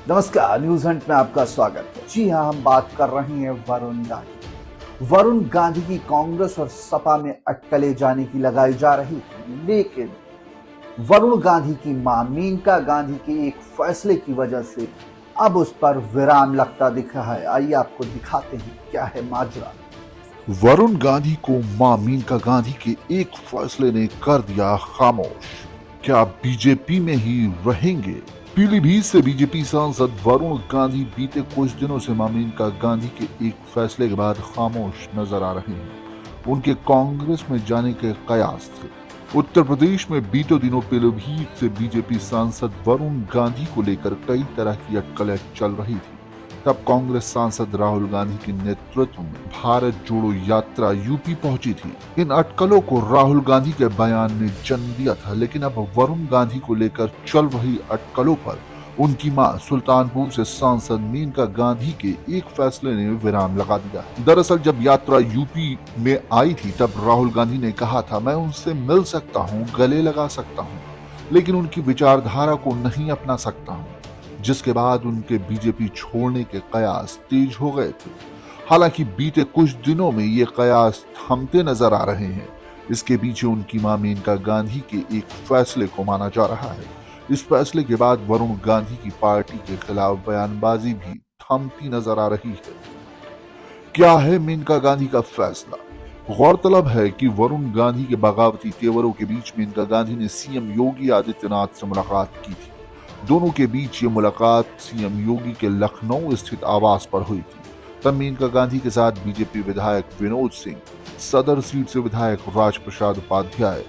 नमस्कार, news Hunt में आपका स्वागत है। जी हाँ, हम बात कर रहे हैं वरुण गांधी। वरुण गांधी की कांग्रेस और सपा में अटकलें जाने की लगाई जा रही थी, लेकिन वरुण गांधी की मां मेनका गांधी के एक फैसले की वजह से अब उस पर विराम लगता दिख रहा है। आइए आपको दिखाते हैं क्या है माजरा। वरुण गांधी को मां मेनका गांधी के एक फैसले ने कर दिया खामोश। क्या बीजेपी में ही रहेंगे? पीलीभीत से बीजेपी सांसद वरुण गांधी बीते कुछ दिनों से मां मेनका गांधी के एक फैसले के बाद खामोश नजर आ रहे हैं। उनके कांग्रेस में जाने के कयास थे। उत्तर प्रदेश में बीते दिनों पीलीभीत से बीजेपी सांसद वरुण गांधी को लेकर कई तरह की अटकलें चल रही थी। तब कांग्रेस सांसद राहुल गांधी के नेतृत्व में भारत जोड़ो यात्रा यूपी पहुंची थी। इन अटकलों को राहुल गांधी के बयान ने जन्म दिया था, लेकिन अब वरुण गांधी को लेकर चल रही अटकलों पर उनकी मां सुल्तानपुर से सांसद मेनका गांधी के एक फैसले ने विराम लगा दिया। दरअसल जब यात्रा यूपी में आई थी तब राहुल गांधी ने कहा था, मैं उनसे मिल सकता हूँ, गले लगा सकता हूँ, लेकिन उनकी विचारधारा को नहीं अपना सकता हूँ, जिसके बाद उनके बीजेपी छोड़ने के कयास तेज हो गए थे। हालांकि बीते कुछ दिनों में ये कयास थमते नजर आ रहे हैं। इसके पीछे उनकी मां मेनका गांधी के एक फैसले को माना जा रहा है। इस फैसले के बाद वरुण गांधी की पार्टी के खिलाफ बयानबाजी भी थमती नजर आ रही है। क्या है मेनका गांधी का फैसला? गौरतलब है कि वरुण गांधी के बगावती तेवरों के बीच मेनका गांधी ने सीएम योगी आदित्यनाथ से मुलाकात की थी। दोनों के बीच ये मुलाकात सीएम योगी के लखनऊ स्थित आवास पर हुई थी। तब मेनका गांधी के साथ बीजेपी विधायक विनोद सिंह, सदर सीट से विधायक राजप्रसाद उपाध्याय,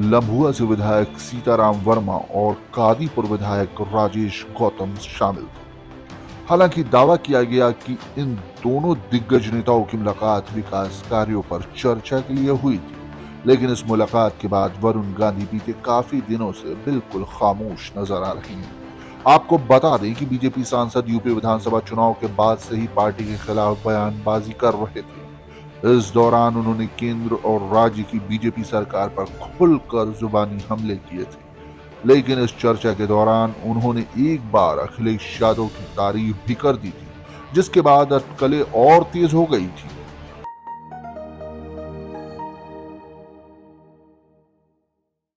लम्भुआ से विधायक सीताराम वर्मा और कादीपुर विधायक राजेश गौतम शामिल थे। हालांकि दावा किया गया कि इन दोनों दिग्गज नेताओं की मुलाकात विकास कार्यों पर चर्चा के लिए हुई थी, लेकिन इस मुलाकात के बाद वरुण गांधी बीते काफी दिनों से बिल्कुल खामोश नजर आ रही हैं। आपको बता दें कि बीजेपी सांसद यूपी विधानसभा चुनाव के बाद से ही पार्टी के खिलाफ बयानबाजी कर रहे थे। इस दौरान उन्होंने केंद्र और राज्य की बीजेपी सरकार पर खुलकर जुबानी हमले किए थे, लेकिन इस चर्चा के दौरान उन्होंने एक बार अखिलेश यादव की तारीफ भी कर दी थी, जिसके बाद अटकलें और तेज हो गई थी।